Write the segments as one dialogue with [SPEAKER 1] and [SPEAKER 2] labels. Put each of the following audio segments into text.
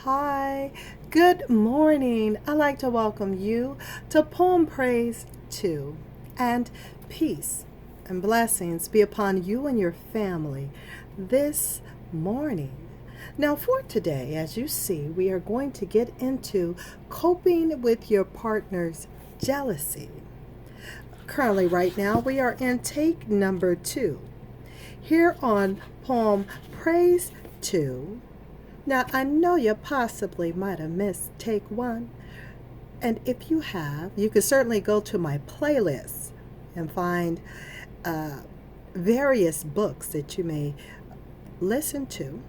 [SPEAKER 1] Hi, good morning. I'd like to welcome you to Poem Praise 2, and peace and blessings be upon you and your family this morning. Now, for today, as you see, we are going to get into coping with your partner's jealousy. Currently, right now, we are in take number 2 here on Poem Praise 2. Now, I know you possibly might have missed take 1, and if you have, you can certainly go to my playlist and find various books that you may listen to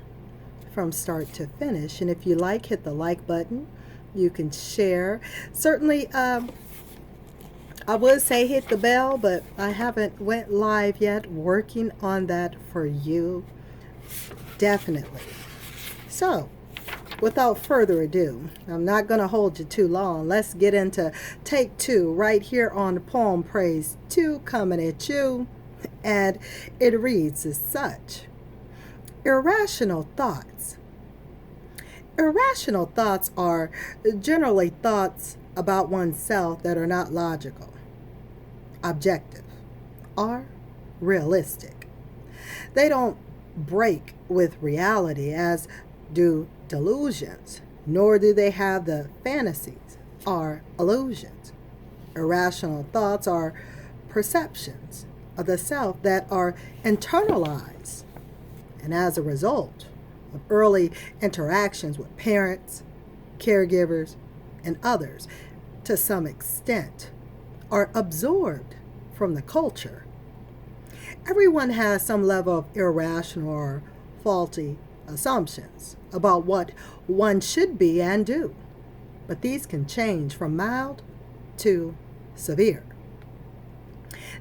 [SPEAKER 1] from start to finish. And if you like, hit the like button. You can share. Certainly, I would say hit the bell, but I haven't went live yet. Working on that for you, definitely. So, without further ado, I'm not going to hold you too long. Let's get into take 2 right here on Poem Praise 2 coming at you. And it reads as such. Irrational thoughts. Irrational thoughts are generally thoughts about oneself that are not logical, objective, or realistic. They don't break with reality as do delusions, nor do they have the fantasies or illusions. Irrational thoughts are perceptions of the self that are internalized, and as a result of early interactions with parents, caregivers, and others, to some extent, are absorbed from the culture. Everyone has some level of irrational or faulty assumptions about what one should be and do, but these can change from mild to severe.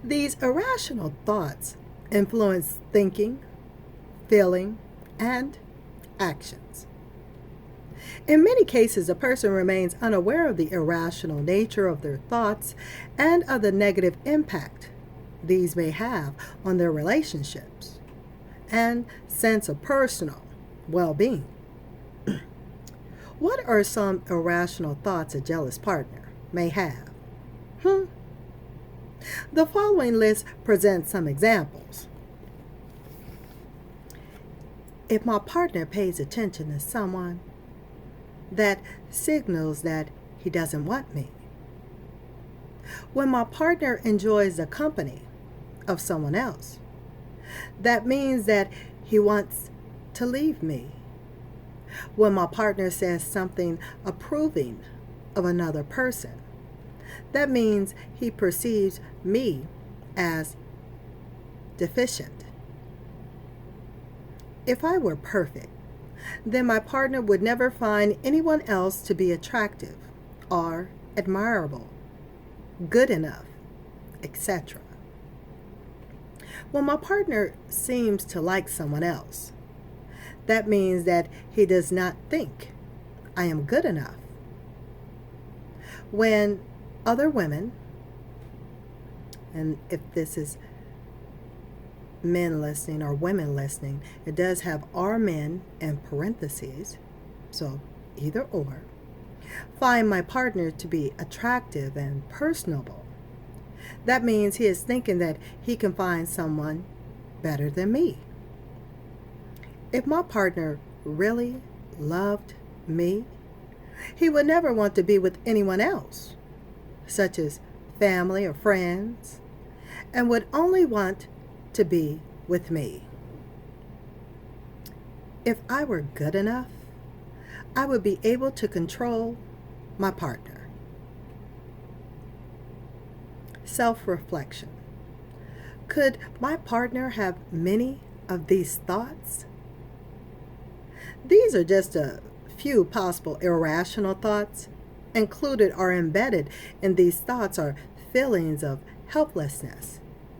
[SPEAKER 1] These irrational thoughts influence thinking, feeling, and actions. In many cases, a person remains unaware of the irrational nature of their thoughts and of the negative impact these may have on their relationships and sense of personal well-being. What are some irrational thoughts a jealous partner may have? The following list presents some examples. If my partner pays attention to someone, that signals that he doesn't want me. When my partner enjoys the company of someone else, that means that he wants to leave me. When my partner says something approving of another person, that means he perceives me as deficient. If I were perfect, then my partner would never find anyone else to be attractive or admirable, good enough, etc. When my partner seems to like someone else, that means that he does not think I am good enough. When other women, and if this is men listening or women listening, it does have our men in parentheses, so either or, find my partner to be attractive and personable, that means he is thinking that he can find someone better than me. If my partner really loved me, he would never want to be with anyone else, such as family or friends, and would only want to be with me. If I were good enough, I would be able to control my partner. Self-reflection. Could my partner have many of these thoughts? These are just a few possible irrational thoughts. Included or embedded in these thoughts are feelings of helplessness,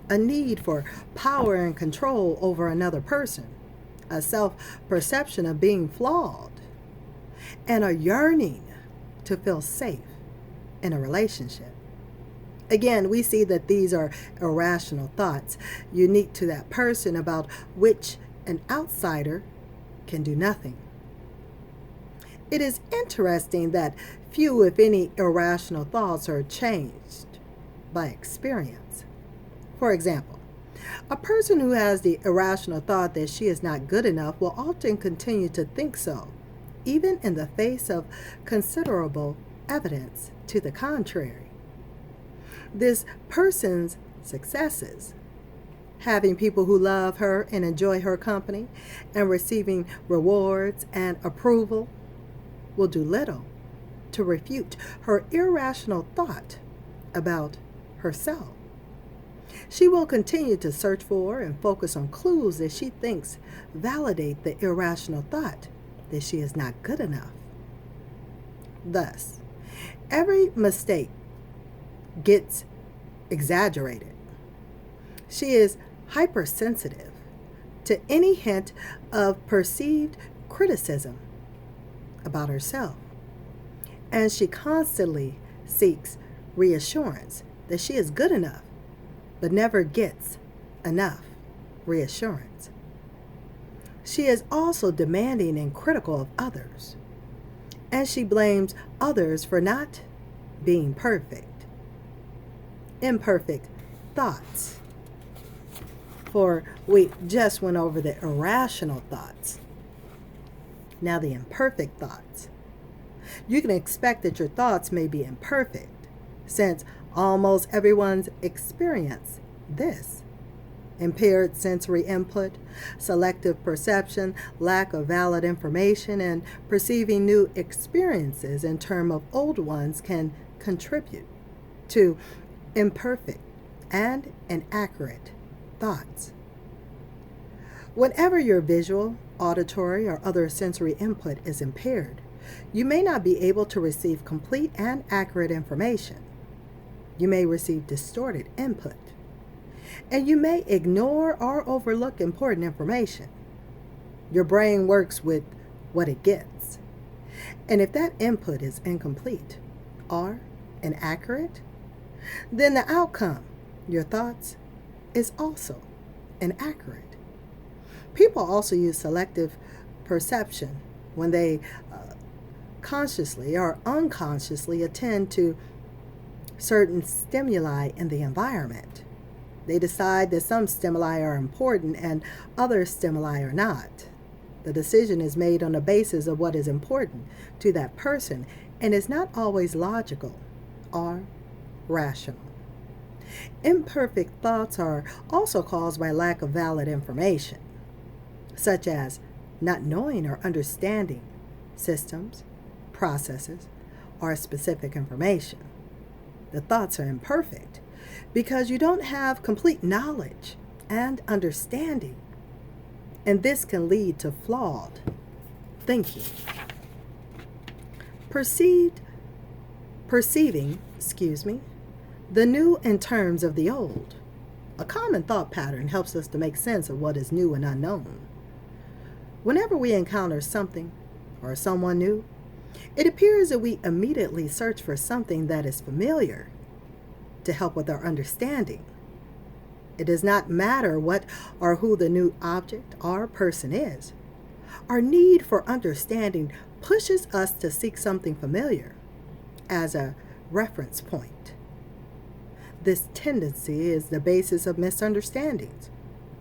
[SPEAKER 1] a need for power and control over another person, a self-perception of being flawed, and a yearning to feel safe in a relationship. Again, we see that these are irrational thoughts, unique to that person, about which an outsider can do nothing. It is interesting that few, if any, irrational thoughts are changed by experience. For example, a person who has the irrational thought that she is not good enough will often continue to think so, even in the face of considerable evidence to the contrary. This person's successes, having people who love her and enjoy her company, and receiving rewards and approval, will do little to refute her irrational thought about herself. She will continue to search for and focus on clues that she thinks validate the irrational thought that she is not good enough. Thus, every mistake gets exaggerated. She is hypersensitive to any hint of perceived criticism about herself, and she constantly seeks reassurance that she is good enough, but never gets enough reassurance. She is also demanding and critical of others, and she blames others for not being perfect. Imperfect thoughts. For we just went over the irrational thoughts. Now the imperfect thoughts. You can expect that your thoughts may be imperfect, since almost everyone's experience this. Impaired sensory input, selective perception, lack of valid information, and perceiving new experiences in terms of old ones can contribute to imperfect and inaccurate thoughts. Whenever your visual, auditory, or other sensory input is impaired, you may not be able to receive complete and accurate information. You may receive distorted input, and you may ignore or overlook important information. Your brain works with what it gets, and if that input is incomplete or inaccurate, then the outcome, your thoughts, is also inaccurate. People also use selective perception when they consciously or unconsciously attend to certain stimuli in the environment. They decide that some stimuli are important and other stimuli are not. The decision is made on the basis of what is important to that person and is not always logical or rational. Imperfect thoughts are also caused by lack of valid information, such as not knowing or understanding systems, processes, or specific information. The thoughts are imperfect because you don't have complete knowledge and understanding, and this can lead to flawed thinking. Perceiving, the new in terms of the old. A common thought pattern helps us to make sense of what is new and unknown. Whenever we encounter something or someone new, it appears that we immediately search for something that is familiar to help with our understanding. It does not matter what or who the new object or person is. Our need for understanding pushes us to seek something familiar as a reference point. This tendency is the basis of misunderstandings,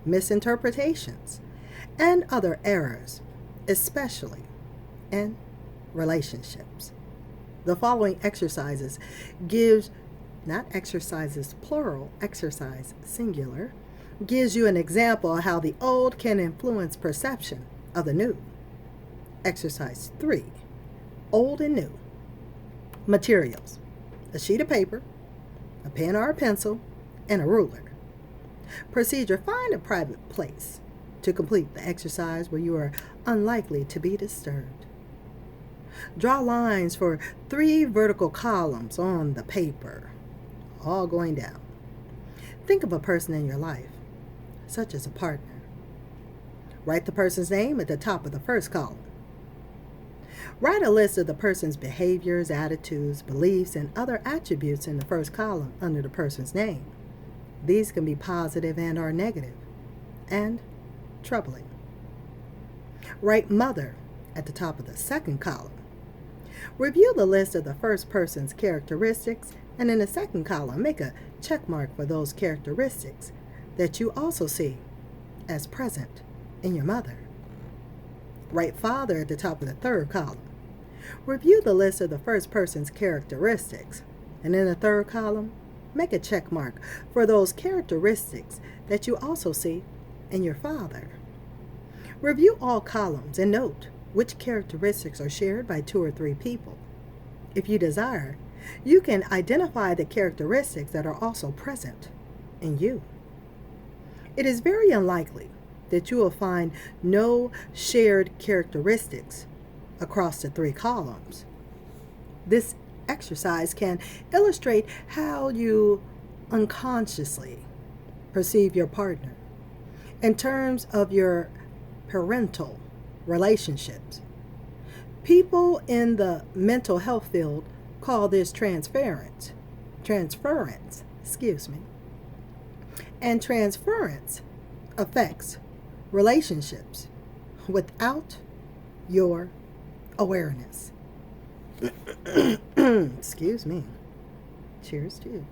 [SPEAKER 1] misinterpretations, and other errors, especially in relationships. The following exercises gives, not exercises plural, exercise singular, gives you an example of how the old can influence perception of the new. Exercise 3, old and new. Materials: a sheet of paper, a pen or a pencil, and a ruler. Procedure: find a private place to complete the exercise where you are unlikely to be disturbed. Draw lines for 3 vertical columns on the paper, all going down. Think of a person in your life, such as a partner. Write the person's name at the top of the first column. Write a list of the person's behaviors, attitudes, beliefs, and other attributes in the first column under the person's name. These can be positive and or negative, and troubling. Write mother at the top of the second column. Review the list of the first person's characteristics, and in the second column, make a check mark for those characteristics that you also see as present in your mother. Write father at the top of the third column. Review the list of the first person's characteristics, and in the third column, make a check mark for those characteristics that you also see in your father. Review all columns and note which characteristics are shared by 2 or 3 people. If you desire, you can identify the characteristics that are also present in you. It is very unlikely that you will find no shared characteristics across the 3 columns. This exercise can illustrate how you unconsciously perceive your partner in terms of your parental relationships. People in the mental health field call this transference. And transference affects relationships without your awareness. Excuse me. Cheers to you.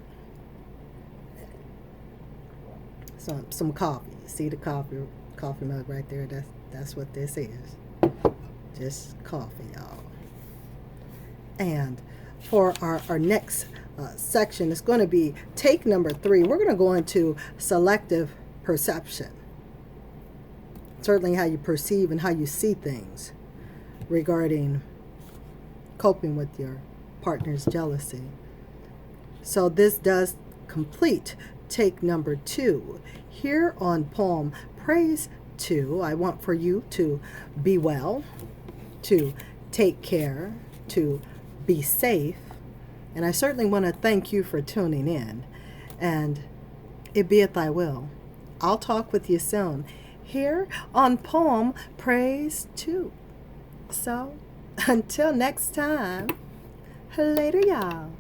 [SPEAKER 1] Some coffee. See the coffee mug right there? That's what this is. Just coffee, y'all. And for our next section, it's going to be take number 3. We're going to go into selective perception. Certainly how you perceive and how you see things regarding coping with your partner's jealousy. So this does complete take number 2. Here on poem Praise 2, I want for you to be well, to take care, to be safe. And I certainly want to thank you for tuning in. And it be it thy will. I'll talk with you soon here on poem Praise 2. So until next time, later y'all.